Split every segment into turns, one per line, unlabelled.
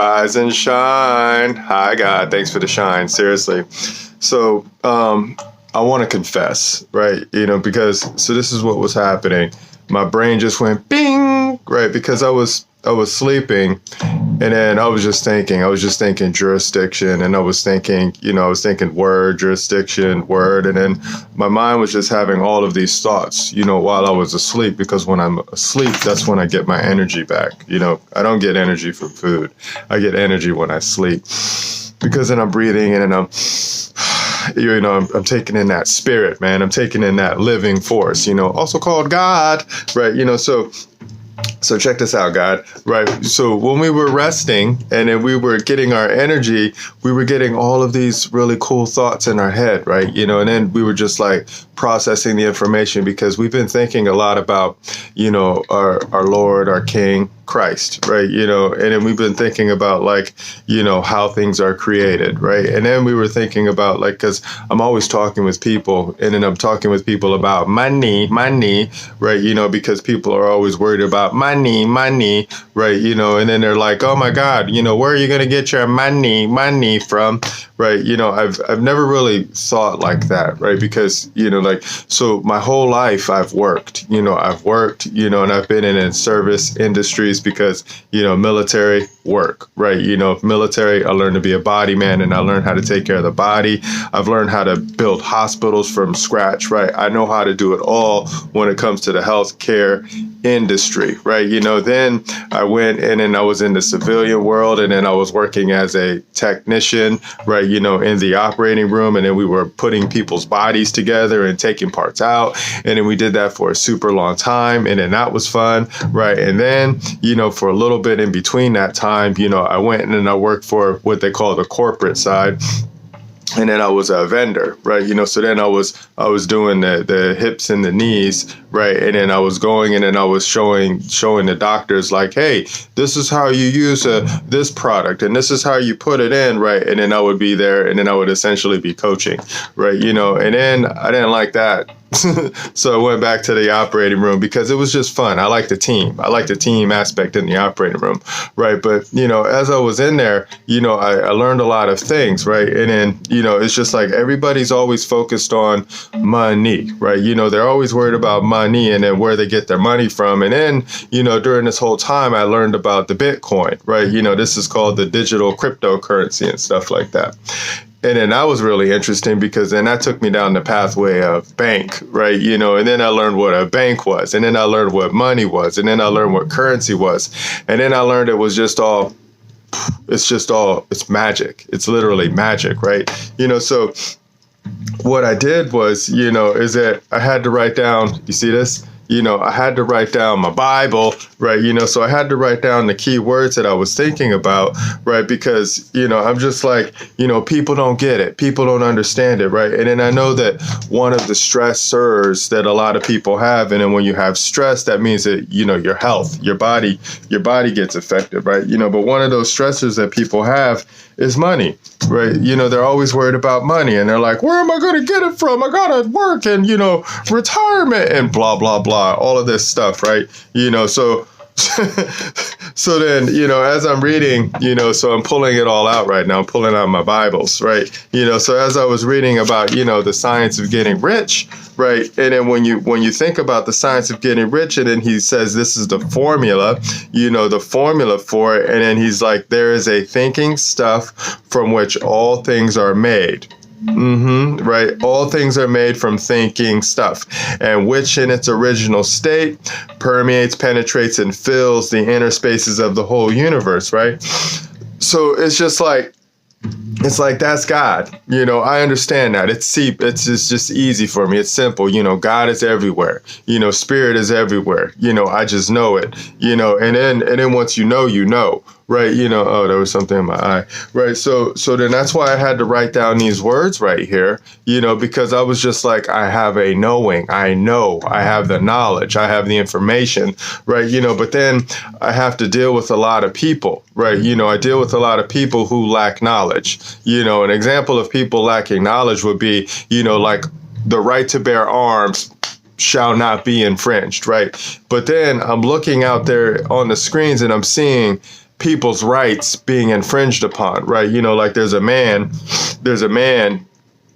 Rise and shine. Hi, God. Thanks for the shine. Seriously. So I want to confess, right? Because this is what was happening. My brain just went bing, right? Because I was sleeping, and then I was just thinking jurisdiction, and I was thinking word, jurisdiction, word, and then my mind was just having all of these thoughts, while I was asleep, because when I'm asleep, that's when I get my energy back. I don't get energy from food. I get energy when I sleep, because then I'm breathing and then I'm taking in that spirit, man. I'm taking in that living force, also called God, right? So check this out, God, right? So when we were resting and then we were getting our energy, we were getting all of these really cool thoughts in our head, right? And then we were just like processing the information, because we've been thinking a lot about, our Lord, our King, Christ, right? And then we've been thinking about how things are created, right? And then we were thinking about because I'm always talking with people, and then I'm talking with people about money, right? Because people are always worried about money, right? And then they're like, oh my God, where are you going to get your money from? Right. I've never really thought like that, right? Because, so my whole life I've worked, and I've been in service industries because, military work, right? Military, I learned to be a body man, and I learned how to take care of the body. I've learned how to build hospitals from scratch, right? I know how to do it all when it comes to the healthcare industry, right? Then I went in and I was in the civilian world, and then I was working as a technician, right? In the operating room, and then we were putting people's bodies together and taking parts out. And then we did that for a super long time. And then that was fun, right? And then, for a little bit in between that time, I went in and I worked for what they call the corporate side. And then I was a vendor, right? So then I was doing the hips and the knees, right? And then I was going and then I was showing the doctors like, hey, this is how you use this product, and this is how you put it in, right? And then I would be there, and then I would essentially be coaching, right? And then I didn't like that. So I went back to the operating room because it was just fun. I like the team. I like the team aspect in the operating room, right? But, as I was in there, I learned a lot of things, right? And then, it's just like everybody's always focused on money, right? They're always worried about money and then where they get their money from. And then, during this whole time, I learned about the Bitcoin, right? This is called the digital cryptocurrency and stuff like that. And then that was really interesting, because then that took me down the pathway of bank, right? And then I learned what a bank was, and then I learned what money was, and then I learned what currency was. And then I learned it was it's magic. It's literally magic, right? So what I did was, is that I had to write down, you see this? I had to write down my Bible, right? So I had to write down the key words that I was thinking about, right? Because, I'm just like, people don't get it. People don't understand it, right? And then I know that one of the stressors that a lot of people have, and then when you have stress, that means that, your health, your body gets affected, right? But one of those stressors that people have is money, right? They're always worried about money, and they're like, where am I going to get it from? I got to work and, retirement and blah, blah, blah, all of this stuff, right? So so then, as I'm reading, so I'm pulling it all out right now. I'm pulling out my Bibles, right? So as I was reading about, the science of getting rich, right? And then when you think about the science of getting rich, and then he says this is the formula, the formula for it. And then he's like, there is a thinking stuff from which all things are made. Right. All things are made from thinking stuff, and which in its original state permeates, penetrates, and fills the inner spaces of the whole universe. Right. So it's just like, that's God. I understand that. It's just easy for me. It's simple. God is everywhere. Spirit is everywhere. I just know it. And then once you know. Right, oh, there was something in my eye. Right, so then that's why I had to write down these words right here, because I was just like, I have a knowing. I know. I have the knowledge. I have the information, right? But then I have to deal with a lot of people, right? I deal with a lot of people who lack knowledge. An example of people lacking knowledge would be, like the right to bear arms shall not be infringed, right? But then I'm looking out there on the screens and I'm seeing people's rights being infringed upon, right? You know, like there's a man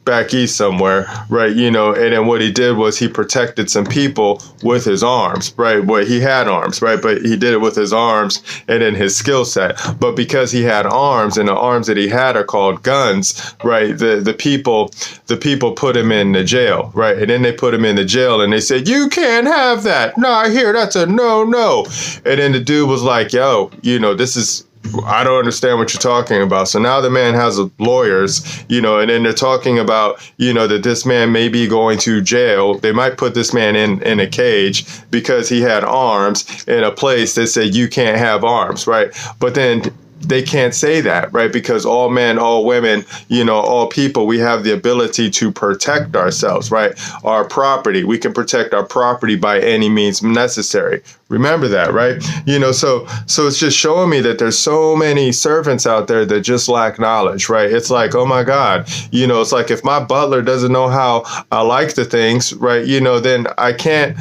back east somewhere, right? You know, and then what he did was he protected some people with his arms, right? Well, he had arms, right? But he did it with his arms and then his skill set. But because he had arms, and the arms that he had are called guns, right? The people put him in the jail, right? And then they put him in the jail and they said, you can't have that. No, I hear that's a no. And then the dude was like, yo, you know, I don't understand what you're talking about. So now the man has lawyers, you know, and then they're talking about, you know, that this man may be going to jail. They might put this man in a cage because he had arms in a place that said you can't have arms, right? But then they can't say that, right? Because all men, all women, you know, all people, we have the ability to protect ourselves, right? Our property, we can protect our property by any means necessary. Remember that, right? You know, so it's just showing me that there's so many servants out there that just lack knowledge, right? It's like, oh my God, you know, it's like if my butler doesn't know how I like the things, right? You know, then I can't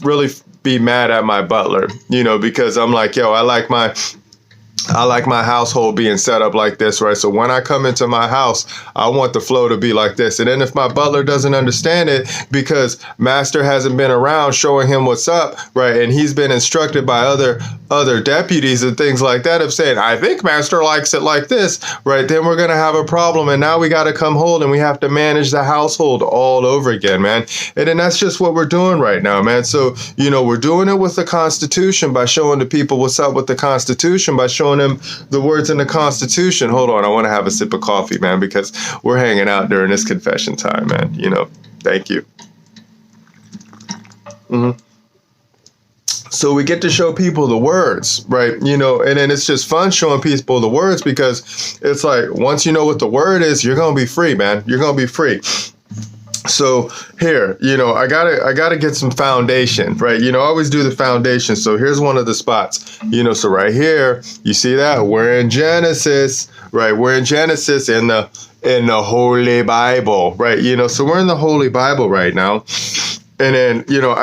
really be mad at my butler, you know, because I'm like, yo, I like my household being set up like this, right? So when I come into my house, I want the flow to be like this. And then if my butler doesn't understand it because master hasn't been around showing him what's up, right? And he's been instructed by other deputies and things like that of saying, I think master likes it like this, right? Then we're going to have a problem. And now we got to come hold and we have to manage the household all over again, man. And then that's just what we're doing right now, man. So, you know, we're doing it with the Constitution by showing the people what's up with the Constitution, by showing them the words in the Constitution. Hold on, I want to have a sip of coffee, man, because we're hanging out during this confession time, man. You know, thank you. So we get to show people the words, right? You know, and then it's just fun showing people the words because it's like once you know what the word is, you're going to be free, man. You're going to be free. So here, you know, I gotta get some foundation, right? You know, I always do the foundation. So here's one of the spots, you know, so right here, you see that we're in Genesis, right? We're in Genesis in the Holy Bible, right? You know, so we're in the Holy Bible right now. And then, you know,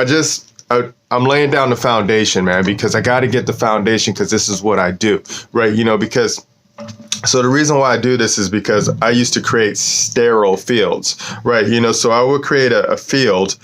I'm laying down the foundation, man, because I got to get the foundation because this is what I do, right? You know, so the reason why I do this is because I used to create sterile fields, right? You know, so I would create a field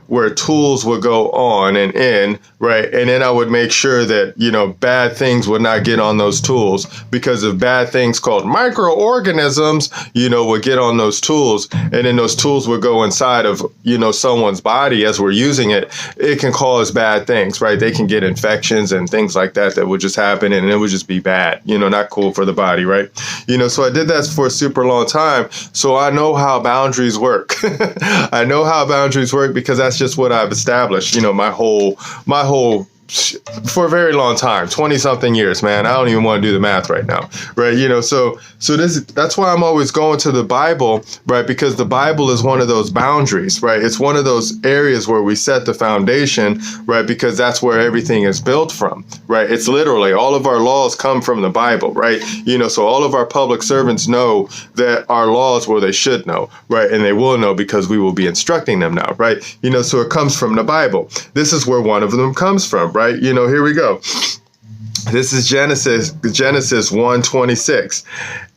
where tools would go on and in, right? And then I would make sure that, you know, bad things would not get on those tools because of bad things called microorganisms, you know, would get on those tools. And then those tools would go inside of, you know, someone's body as we're using it. It can cause bad things, right? They can get infections and things like that would just happen and it would just be bad, you know, not cool for the body, right? You know, so I did that for a super long time. So I know how boundaries work. I know how boundaries work because that's just what I've established, you know, my whole for a very long time, 20 something years, man. I don't even want to do the math right now, right? You know, so that's why I'm always going to the Bible, right? Because the Bible is one of those boundaries, right? It's one of those areas where we set the foundation, right? Because that's where everything is built from, right? It's literally all of our laws come from the Bible, right? You know, so all of our public servants know that our laws, well, they should know, right? And they will know because we will be instructing them now, right? You know, so it comes from the Bible. This is where one of them comes from, right? You know, here we go. This is Genesis 1:26.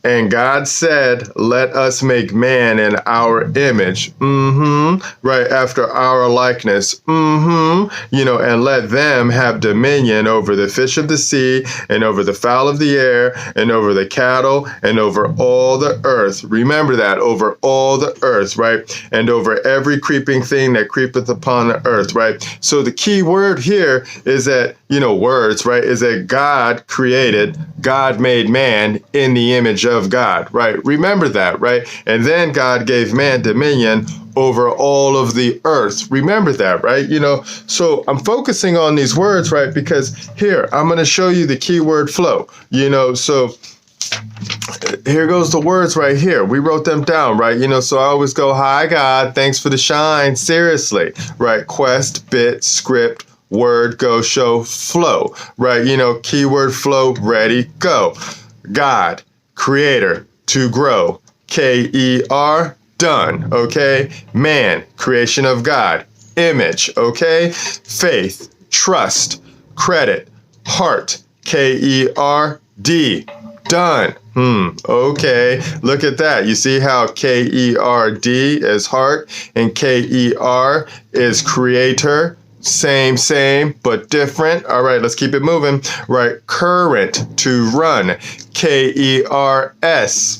And God said, let us make man in our image. Right, after our likeness. You know, and let them have dominion over the fish of the sea and over the fowl of the air and over the cattle and over all the earth. Remember that, over all the earth, right? And over every creeping thing that creepeth upon the earth, right? So the key word here is that, you know, words, right, is that God made man in the image of God, right? Remember that, right? And then God gave man dominion over all of the earth. Remember that, right? You know, so I'm focusing on these words, right? Because here, I'm going to show you the keyword flow, you know, so here goes the words right here. We wrote them down, right? You know, so I always go, hi, God, thanks for the shine. Seriously, right? Quest, bit, script, word, go, show, flow, right? You know, keyword flow, ready, go. God, creator, to grow, K-E-R, done, okay? Man, creation of God, image, okay? Faith, trust, credit, heart, K-E-R-D. Done. Okay. Look at that. You see how K-E-R-D is heart and K-E-R is creator. Same, but different. All right, let's keep it moving. Right, current, to run. K-E-R-S.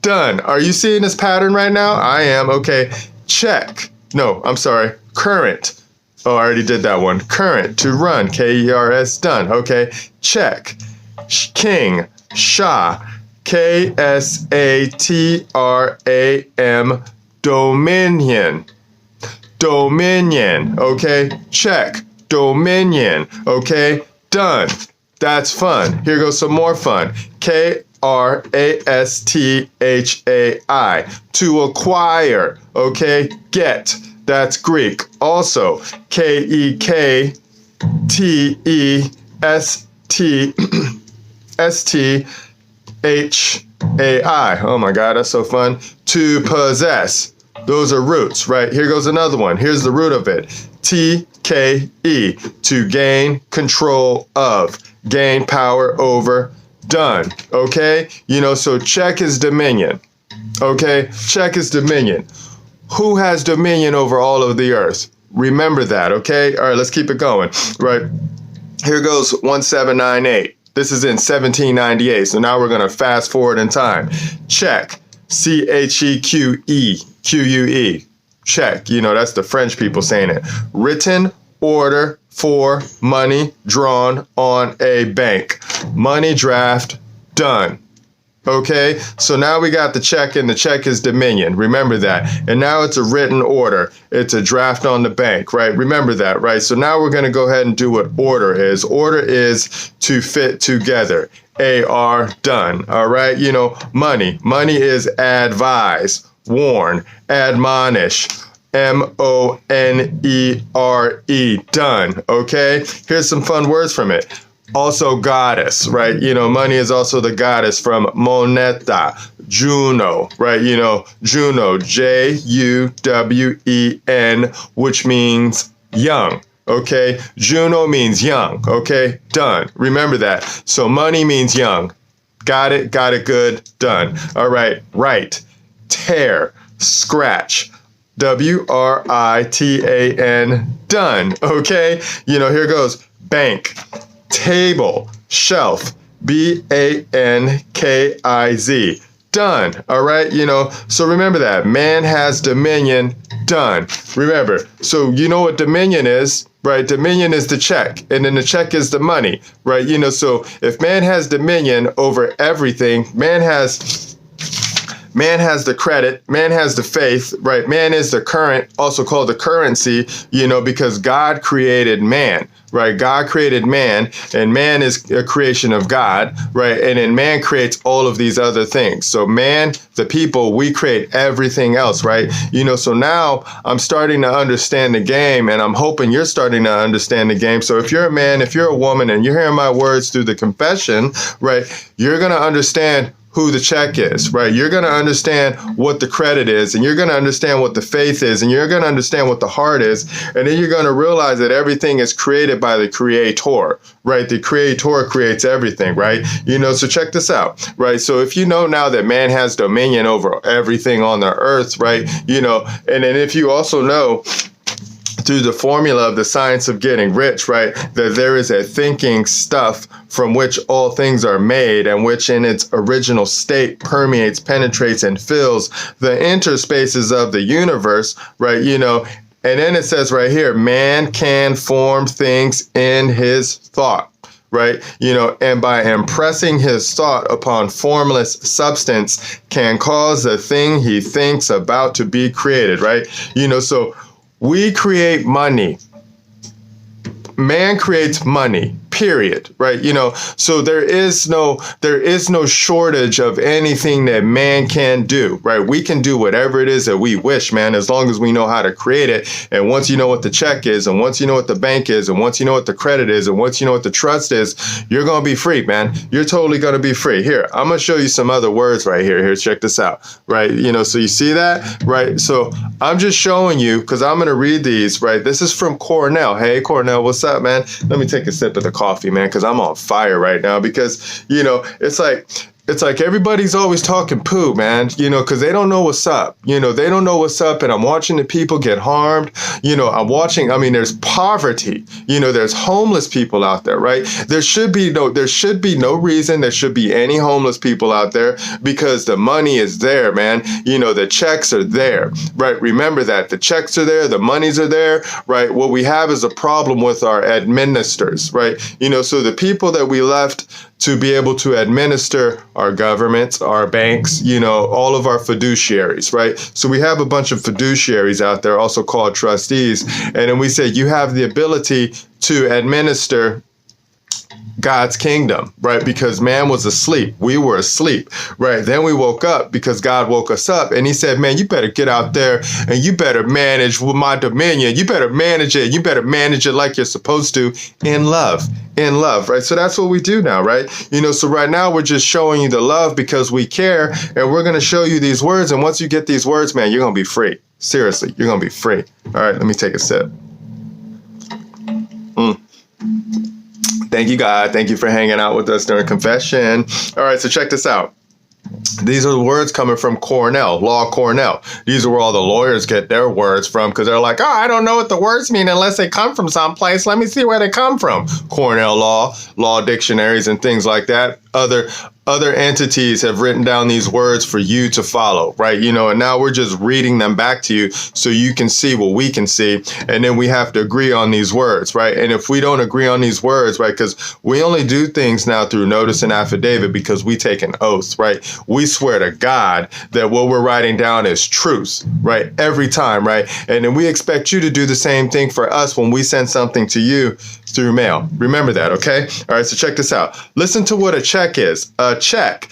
Done. Are you seeing this pattern right now? I am. Okay, check. No, I'm sorry. Current. Oh, I already did that one. Current, to run. K-E-R-S. Done. Okay, check. King, shah. K-S-A-T-R-A-M. Dominion. Dominion, okay? Check. Dominion, okay? Done. That's fun. Here goes some more fun. K-R-A-S-T-H-A-I. To acquire, okay? Get. That's Greek. Also, K-E-K-T-E-S-T-S-T-H-A-I. Oh my God, that's so fun. To possess. Those are roots, right? Here goes another one. Here's the root of it. T-K-E, to gain control of, gain power over, done, okay? So check is dominion, okay? Check is dominion. Who has dominion over all of the earth? Remember that, okay? All right, let's keep it going, right? Here goes 1798. This is in 1798, so now we're going to fast forward in time. Check, C-H-E-Q-E. Q-U-E. Check. That's the French people saying it. Written order for money drawn on a bank. Money draft done. Okay, so now we got the check, and the check is dominion. Remember that. And now it's a written order. It's a draft on the bank, right? Remember that, right? So now we're going to go ahead and do what order is. Order is to fit together. A-R, done. All right, money. Money is advise, warn, admonish. M-O-N-E-R-E, done. Okay, here's some fun words from it. Also goddess, right? Money is also the goddess from moneta, Juno, right? Juno, J-U-W-E-N, which means young. Okay, Juno means young. Okay, done. Remember that. So money means young. Got it good, done. All right, right. Tear, scratch. W-R-I-T-A-N, done. Okay, here goes. Bank, table, shelf, B-A-N-K-I-Z, done. All right, so remember that. Man has dominion, done. Remember, so you know what dominion is, right? Dominion is the check, and then the check is the money, right? So if man has dominion over everything, man has the credit, man has the faith, right? Man is the current, also called the currency, because God created man, right? God created man, and man is a creation of God, right? And then man creates all of these other things. So man, the people, we create everything else, right? So now I'm starting to understand the game, and I'm hoping you're starting to understand the game. So if you're a man, if you're a woman, and you're hearing my words through the confession, right, you're going to understand who the check is, right? You're going to understand what the credit is, and you're going to understand what the faith is, and you're going to understand what the heart is, and then you're going to realize that everything is created by the Creator, right? The Creator creates everything, right? So check this out, right? So if you know now that man has dominion over everything on the earth, right? And then if you also know through the formula of the science of getting rich, right, that there is a thinking stuff from which all things are made, and which in its original state permeates, penetrates, and fills the interspaces of the universe, right, and then it says right here, man can form things in his thought, right? And by impressing his thought upon formless substance can cause the thing he thinks about to be created, right? So we create money. Man creates money, period, right? So there is no shortage of anything that man can do, right? We can do whatever it is that we wish, man, as long as we know how to create it. And once you know what the check is, and once you know what the bank is, and once you know what the credit is, and once you know what the trust is, you're going to be free, man. You're totally going to be free. Here, I'm going to show you some other words right here. Here, check this out, right? So you see that, right? So I'm just showing you, because I'm going to read these, right? This is from Cornell. Hey, Cornell, what's up, man? Let me take a sip of the coffee. coffee, man, because I'm on fire right now. Because, you know, it's like everybody's always talking poo, man, you know, because they don't know what's up. You know, they don't know what's up. And I'm watching the people get harmed. You know, there's poverty. You know, there's homeless people out there, right? There should be no reason there should be any homeless people out there, because the money is there, man. You know, the checks are there, right? Remember that. The checks are there. The monies are there, right? What we have is a problem with our administrators, right? You know, so the people that we left to be able to administer our governments, our banks, you know, all of our fiduciaries, right? So we have a bunch of fiduciaries out there, also called trustees. And then we say you have the ability to administer God's kingdom, right? Because man was asleep. We were asleep, right? Then we woke up because God woke us up, and he said, man, you better get out there and you better manage with my dominion. You better manage it. You better manage it like you're supposed to, in love, right? So that's what we do now, right? You know, so right now we're just showing you the love because we care, and we're going to show you these words. And once you get these words, man, you're going to be free. Seriously, you're going to be free. All right, let me take a sip. Thank you, God. Thank you for hanging out with us during confession. All right, so check this out. These are the words coming from Cornell, Law Cornell. These are where all the lawyers get their words from, because they're like, oh, I don't know what the words mean unless they come from someplace. Let me see where they come from. Cornell law dictionaries and things like that. Other entities have written down these words for you to follow, right? You know, and now we're just reading them back to you so you can see what we can see. And then we have to agree on these words, right? And if we don't agree on these words, right, because we only do things now through notice and affidavit because we take an oath, right? We swear to God that what we're writing down is truth, right? Every time, right? And then we expect you to do the same thing for us when we send something to you through mail. Remember that, okay? All right, so check this out. Listen to what a check is. A check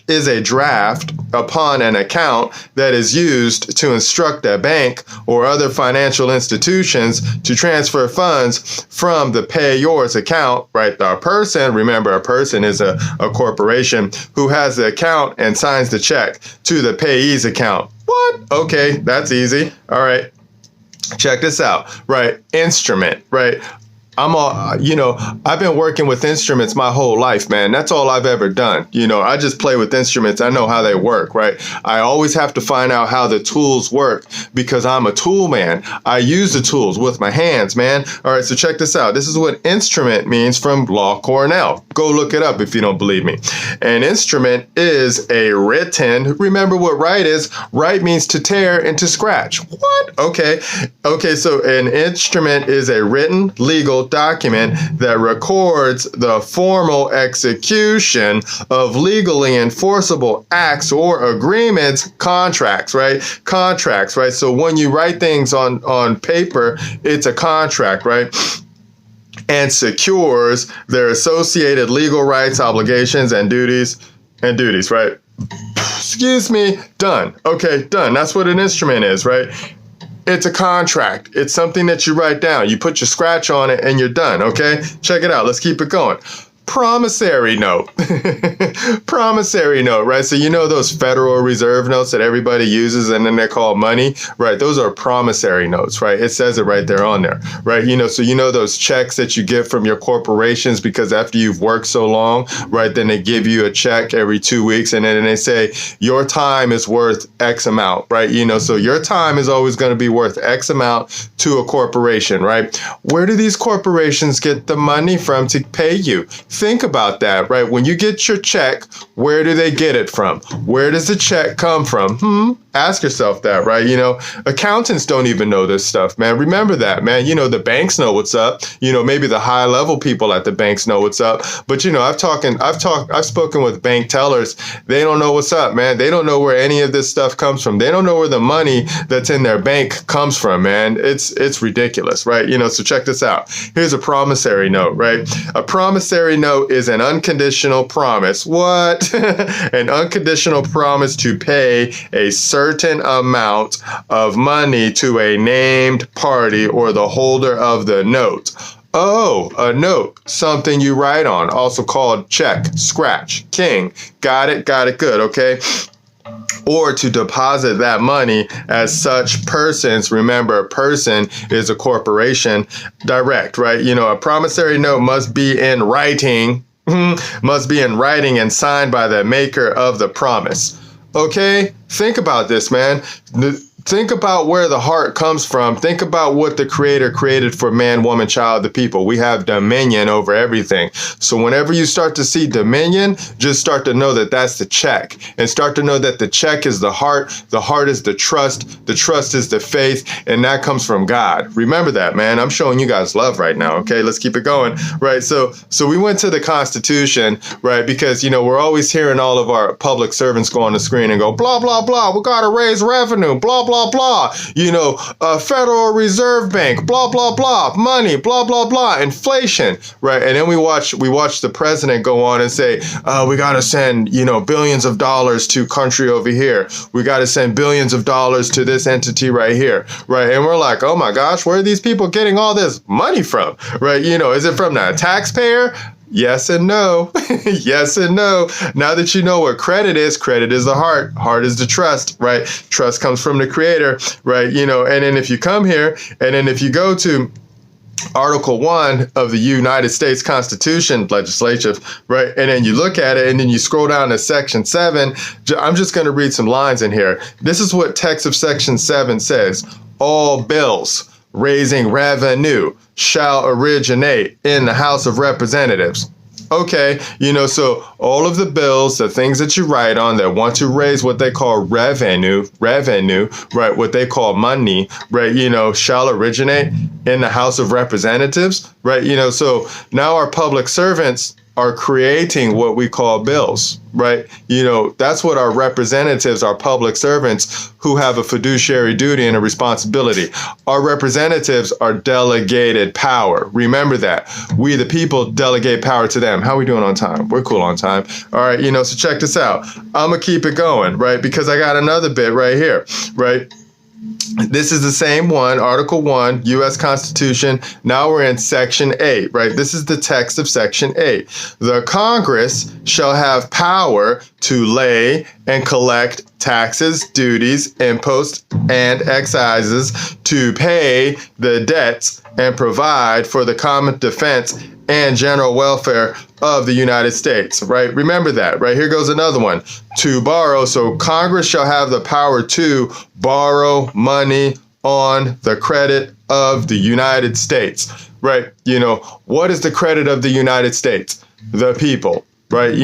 is a draft upon an account that is used to instruct a bank or other financial institutions to transfer funds from the payors account, right? The person, remember, a person is a corporation who has the account and signs the check to the payee's account. What? Okay, that's easy. All right. Check this out, right? Instrument, right? I've been working with instruments my whole life, man. That's all I've ever done. You know, I just play with instruments. I know how they work, right? I always have to find out how the tools work because I'm a tool man. I use the tools with my hands, man. All right, so check this out. This is what instrument means from Law Cornell. Go look it up if you don't believe me. An instrument is a written, remember what write is? Write means to tear and to scratch. What? Okay, so an instrument is a written, legal document that records the formal execution of legally enforceable acts or agreements, contracts, right? So when you write things on paper, it's a contract, right? And secures their associated legal rights, obligations, and duties, right? Excuse me, done. Okay, done. That's what an instrument is, right? It's a contract. It's something that you write down. You put your scratch on it and you're done, okay? Check it out. Let's keep it going. Promissory note. Promissory note, right? So you know those Federal Reserve notes that everybody uses and then they're called money, right? Those are promissory notes, right? It says it right there on there, right? You know, so you know those checks that you get from your corporations because after you've worked so long, right, then they give you a check every 2 weeks and then they say your time is worth X amount, right? You know, so your time is always going to be worth X amount to a corporation, right? Where do these corporations get the money from to pay you? Think about that, right? When you get your check, where do they get it from? Where does the check come from? Ask yourself that, right? You know, accountants don't even know this stuff, man. Remember that, man. You know, the banks know what's up. You know, maybe the high level people at the banks know what's up. But, you know, I've spoken with bank tellers. They don't know what's up, man. They don't know where any of this stuff comes from. They don't know where the money that's in their bank comes from, man. It's ridiculous, right? You know, so check this out. Here's a promissory note, right? A promissory note is an unconditional promise. What? An unconditional promise to pay a certain amount of money to a named party or the holder of the note. Oh, a note, something you write on, also called check, scratch, king. Got it, good, okay? or to deposit that money as such persons. Remember, person is a corporation. Direct, right? A promissory note must be in writing, and signed by the maker of the promise. Okay? Think about this, man. Think about where the heart comes from. Think about what the Creator created for man, woman, child, the people. We have dominion over everything. So whenever you start to see dominion, just start to know that that's the check, and start to know that the check is the heart is the trust is the faith, and that comes from God. Remember that, man. I'm showing you guys love right now. Okay, let's keep it going. Right. So we went to the Constitution, right? Because, we're always hearing all of our public servants go on the screen and go, blah, blah, blah. We got to raise revenue, blah, blah, blah, Federal Reserve Bank, blah, blah, blah, money, blah, blah, blah, inflation, right? And then we watch the president go on and say, we got to send, billions of dollars to country over here. We got to send billions of dollars to this entity right here, right? And we're like, oh my gosh, where are these people getting all this money from, right? Is it from the taxpayer? Yes and no. Yes and no. Now that you know what credit is the heart is the trust, right? Trust comes from the Creator, right? And then if you come here, and then if you go to Article 1 of the United States Constitution, legislative, right? And then you look at it, and then you scroll down to Section 7. I'm just going to read some lines in here. This is what text of Section 7 says. All bills raising revenue shall originate in the House of Representatives. Okay, so all of the bills, the things that you write on that want to raise what they call revenue, right, what they call money, right, shall originate in the House of Representatives, right, so now our public servants are creating what we call bills, right? That's what our representatives, our public servants who have a fiduciary duty and a responsibility. Our representatives are delegated power. Remember that. We, the people, delegate power to them. How are we doing on time? We're cool on time. All right, so check this out. I'm going to keep it going, right? Because I got another bit right here, right? This is the same one, Article 1, U.S. Constitution. Now we're in Section 8, right? This is the text of Section 8. The Congress shall have power to lay and collect taxes, duties, imposts, and excises, to pay the debts and provide for the common defense and general welfare of the United States, right? Remember that, right? Here goes another one. To borrow. So Congress shall have the power to borrow money on the credit of the United States, right? What is the credit of the United States? The people, right?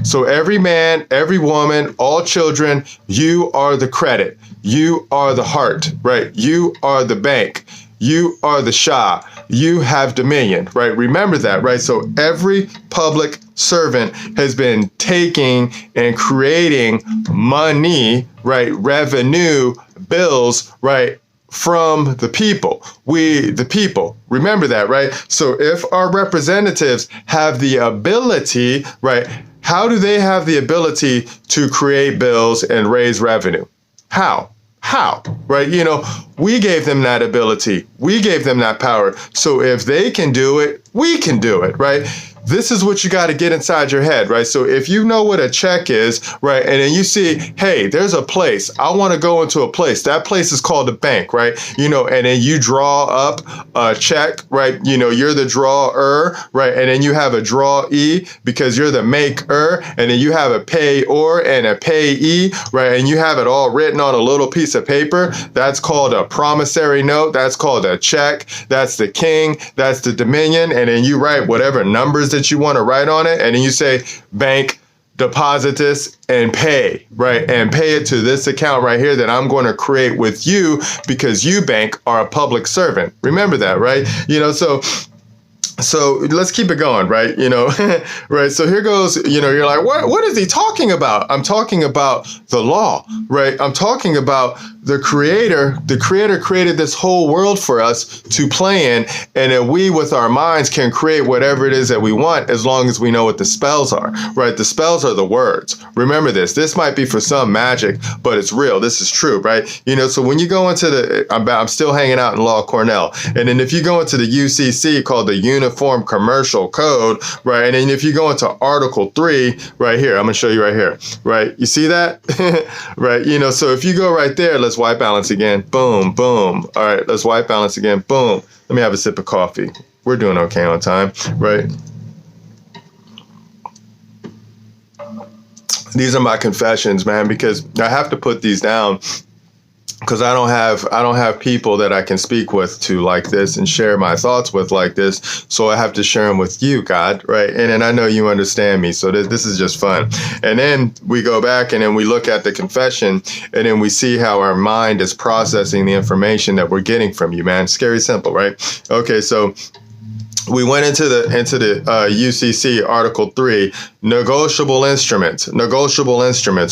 So every man, every woman, all children, you are the credit. You are the heart, right? You are the bank. You are the shah. You have dominion, right? Remember that, right? So every public servant has been taking and creating money, right? Revenue, bills, right? From the people. We, the people. Remember that, right? So if our representatives have the ability, right? How do they have the ability to create bills and raise revenue? How? Right? We gave them that ability. We gave them that power. So if they can do it, we can do it, right? This is what you got to get inside your head, right? So if you know what a check is, right, and then you see, hey, there's a place. I want to go into a place. That place is called a bank, right? And then you draw up a check, right? You're the drawer, right? And then you have a drawee because you're the maker, and then you have a payor and a payee, right? And you have it all written on a little piece of paper. That's called a promissory note. That's called a check. That's the king. That's the dominion. And then you write whatever numbers that you want to write on it, and then you say bank, deposit this, and pay, right? And pay it to this account right here that I'm going to create with you, because you, bank, are a public servant. Remember that, right? So let's keep it going, right? Right. So here goes, you're like, what is he talking about? I'm talking about the law, right? I'm talking about the creator created this whole world for us to play in, and that we with our minds can create whatever it is that we want as long as we know what the spells are, right? The spells are the words. Remember this. This might be for some magic, but it's real. This is true, right? So when you go into I'm still hanging out in Law Cornell, and then if you go into the UCC called the Uniform Commercial Code, right? And then if you go into Article 3 right here, I'm going to show you right here, right? You see that? Right? So if you go right there, let's white balance again. Boom, boom. All right, let's white balance again. Boom. Let me have a sip of coffee. We're doing okay on time, right? These are my confessions, man, because I have to put these down because I don't have people that I can speak with to like this and share my thoughts with like this. So I have to share them with you, God, right? And I know you understand me. So this is just fun. And then we go back and then we look at the confession, and then we see how our mind is processing the information that we're getting from you, man. Scary simple, right? Okay, so we went into the UCC Article 3, negotiable instruments,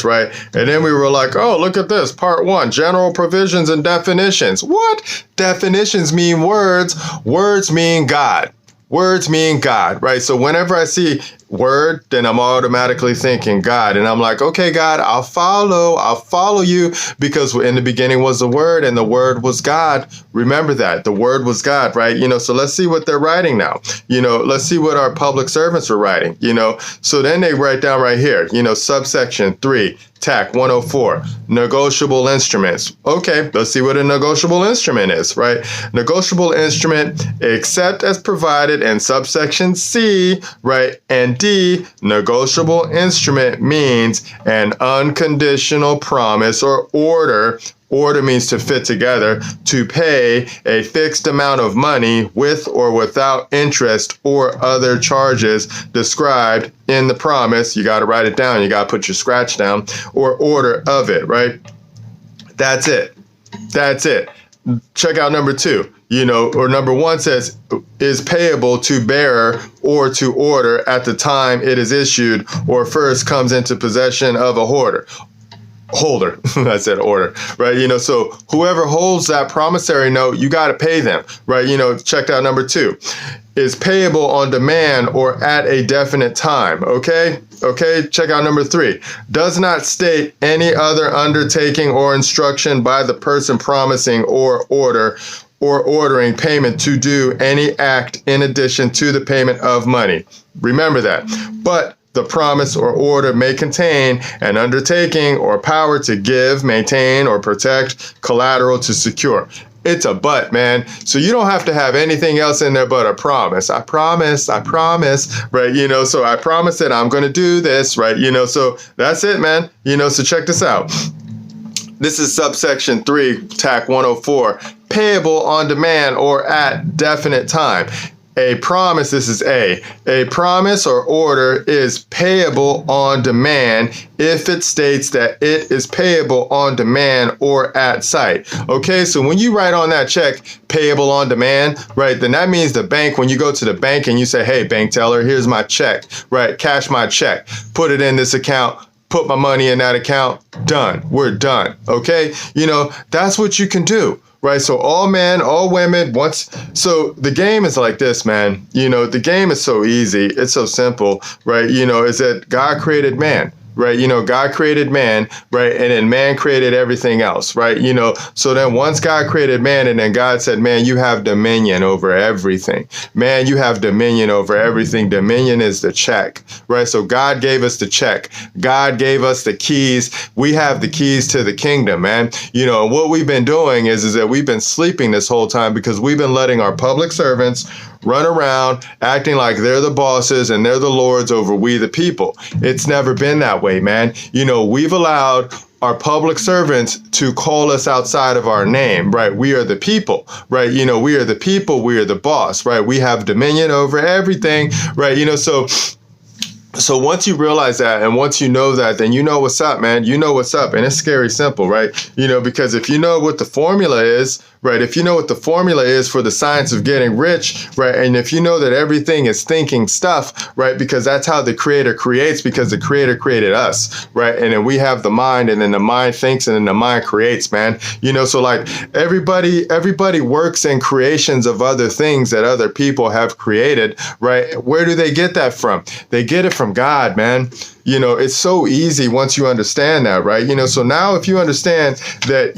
right? And then we were like, oh, look at this, Part 1, general provisions and definitions. What? Definitions mean words. Words mean God. Words mean God, right? So whenever I see word, then I'm automatically thinking God. And I'm like, okay, God, I'll follow you, because in the beginning was the Word, and the Word was God. Remember that. The Word was God, right? So let's see what they're writing now. Let's see what our public servants were writing, So then they write down right here, subsection 3, TAC 104, negotiable instruments. Okay, let's see what a negotiable instrument is, right? Negotiable instrument, except as provided in subsection C, right? And D, negotiable instrument means an unconditional promise or order. Order means to fit together, to pay a fixed amount of money with or without interest or other charges described in the promise. You got to write it down. You got to put your scratch down, or order of it, right? That's it. That's it. Check out number 2. Or number 1 says is payable to bearer or to order at the time it is issued or first comes into possession of a holder. I said order, right? So whoever holds that promissory note, you got to pay them, right? Check out number 2 is payable on demand or at a definite time. Okay. Check out number 3 does not state any other undertaking or instruction by the person promising or ordering payment to do any act in addition to the payment of money. Remember that. But the promise or order may contain an undertaking or power to give, maintain, or protect collateral to secure. It's a but, man. So you don't have to have anything else in there but a promise. I promise, right? So I promise that I'm going to do this, right? So that's it, man. So check this out. This is subsection 3, TAC 104, payable on demand or at definite time. A promise, this is a promise or order is payable on demand if it states that it is payable on demand or at sight. Okay, so when you write on that check, payable on demand, right, then that means the bank, when you go to the bank and you say, hey, bank teller, here's my check, right, cash my check, put it in this account, put my money in that account, done, we're done, okay? That's what you can do. Right, so all men, all women, so the game is like this, man. The game is so easy. It's so simple, right? Is that God created man, right? God created man, right? And then man created everything else, right? So then once God created man, and then God said, man, you have dominion over everything. Man, you have dominion over everything. Dominion is the check, right? So God gave us the check. God gave us the keys. We have the keys to the kingdom, man. And what we've been doing is that we've been sleeping this whole time because we've been letting our public servants run around acting like they're the bosses and they're the lords over we the people. It's never been that way, man. We've allowed our public servants to call us outside of our name, right? We are the people, right? We are the people, we are the boss, right? We have dominion over everything, right? So once you realize that, and once you know that, then you know what's up, man. You know what's up. And it's scary simple, right? Because if you know what the formula is, right? If you know what the formula is for the science of getting rich, right? And if you know that everything is thinking stuff, right? Because that's how the creator creates, because the creator created us, right? And then we have the mind, and then the mind thinks, and then the mind creates, man. So like everybody works in creations of other things that other people have created, right? Where do they get that from? They get it from God, man. It's so easy once you understand that, right? So now if you understand that,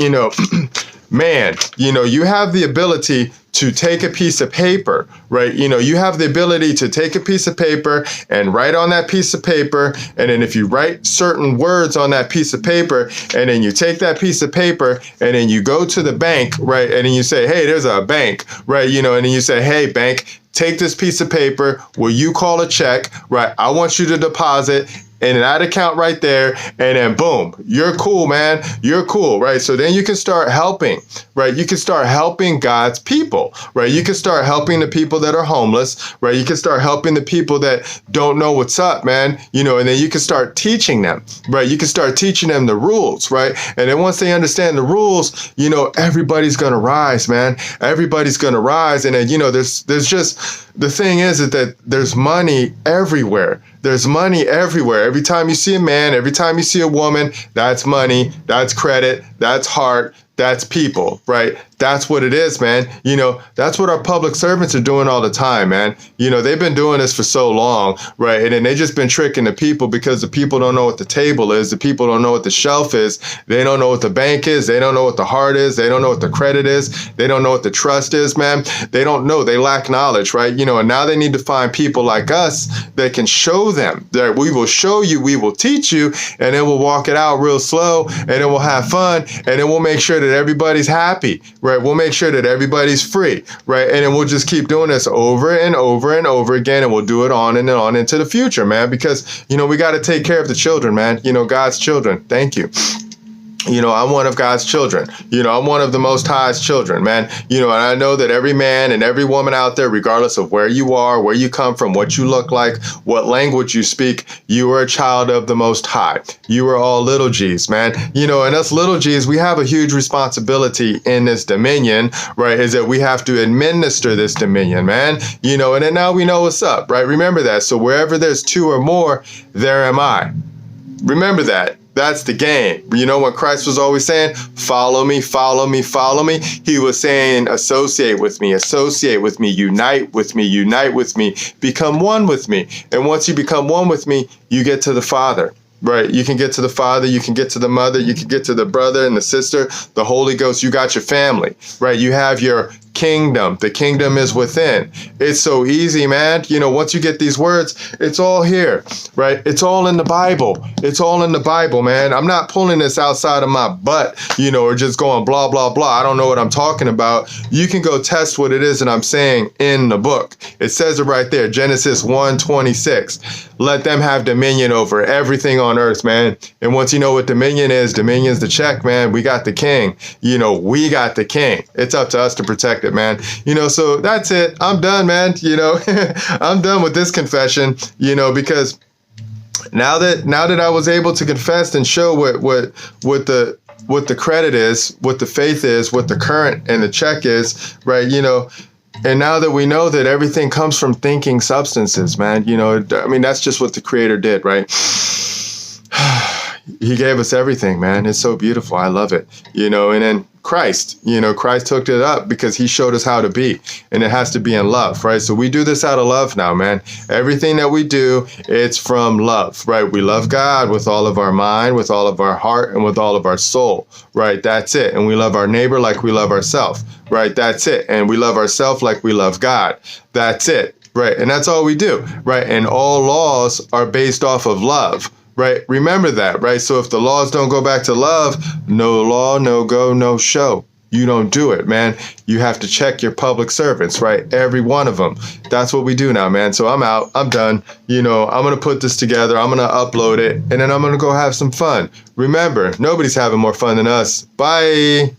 man, you have the ability to take a piece of paper, right? You have the ability to take a piece of paper and write on that piece of paper. And then if you write certain words on that piece of paper, and then you take that piece of paper and then you go to the bank, right? And then you say, hey, there's a bank, right? And then you say, hey, bank, take this piece of paper. Will you call a check, right? I want you to deposit in that account right there, and then boom, you're cool, man. You're cool, right? So then you can start helping, right? You can start helping God's people, right? You can start helping the people that are homeless, right? You can start helping the people that don't know what's up, man. And then you can start teaching them, right? You can start teaching them the rules, right? And then once they understand the rules, everybody's gonna rise, man. Everybody's gonna rise, and then there's just, the thing is that there's money everywhere. There's money everywhere. Every time you see a man, every time you see a woman, that's money, that's credit, that's heart, that's people, right? That's what it is, man. That's what our public servants are doing all the time, man. They've been doing this for so long, right? And then they just been tricking the people, because the people don't know what the table is. The people don't know what the shelf is. They don't know what the bank is. They don't know what the heart is. They don't know what the credit is. They don't know what the trust is, man. They don't know. They lack knowledge, right? And now they need to find people like us that can show them. That we will show you, we will teach you, and then we'll walk it out real slow, and then we'll have fun, and then we'll make sure that everybody's happy, right? We'll make sure that everybody's free, right? And then we'll just keep doing this over and over and over again, and we'll do it on and on into the future, man, because, we got to take care of the children, man, God's children. Thank you. I'm one of God's children. I'm one of the Most High's children, man. And I know that every man and every woman out there, regardless of where you are, where you come from, what you look like, what language you speak, you are a child of the Most High. You are all little G's, man. And us little G's, we have a huge responsibility in this dominion, right? Is that we have to administer this dominion, man. And then now we know what's up, right? Remember that. So wherever there's two or more, there am I. Remember that. That's the game. When Christ was always saying, follow me, follow me, follow me, he was saying, associate with me, unite with me, become one with me. And once you become one with me, you get to the Father. Right. You can get to the Father, you can get to the Mother, you can get to the brother and the sister, the Holy Ghost. You got your family, right? You have your kingdom. The kingdom is within. It's so easy, man. Once you get these words, it's all here, right? It's all in the Bible. It's all in the Bible, man. I'm not pulling this outside of my butt, or just going blah, blah, blah. I don't know what I'm talking about. You can go test what it is that I'm saying in the book. It says it right there, Genesis 1:26. Let them have dominion over everything on earth, man. And once you know what dominion's the check, man. We got the king. We got the king. It's up to us to protect it, man. So that's it. I'm done, man. I'm done with this confession, because now that I was able to confess and show what the credit is, what the faith is, what the current and the check is, right? And now that we know that everything comes from thinking substances, man, that's just what the Creator did, right? He gave us everything, man. It's so beautiful. I love it, and then Christ, Christ hooked it up because he showed us how to be, and it has to be in love, right? So we do this out of love now, man. Everything that we do, it's from love, right? We love God with all of our mind, with all of our heart, and with all of our soul, right? That's it. And we love our neighbor like we love ourselves, right? That's it. And we love ourselves like we love God. That's it, right? And that's all we do, right? And all laws are based off of love. Right? Remember that, right? So if the laws don't go back to love, no law, no go, no show. You don't do it, man. You have to check your public servants, right? Every one of them. That's what we do now, man. So I'm out. I'm done. I'm going to put this together. I'm going to upload it, and then I'm going to go have some fun. Remember, nobody's having more fun than us. Bye.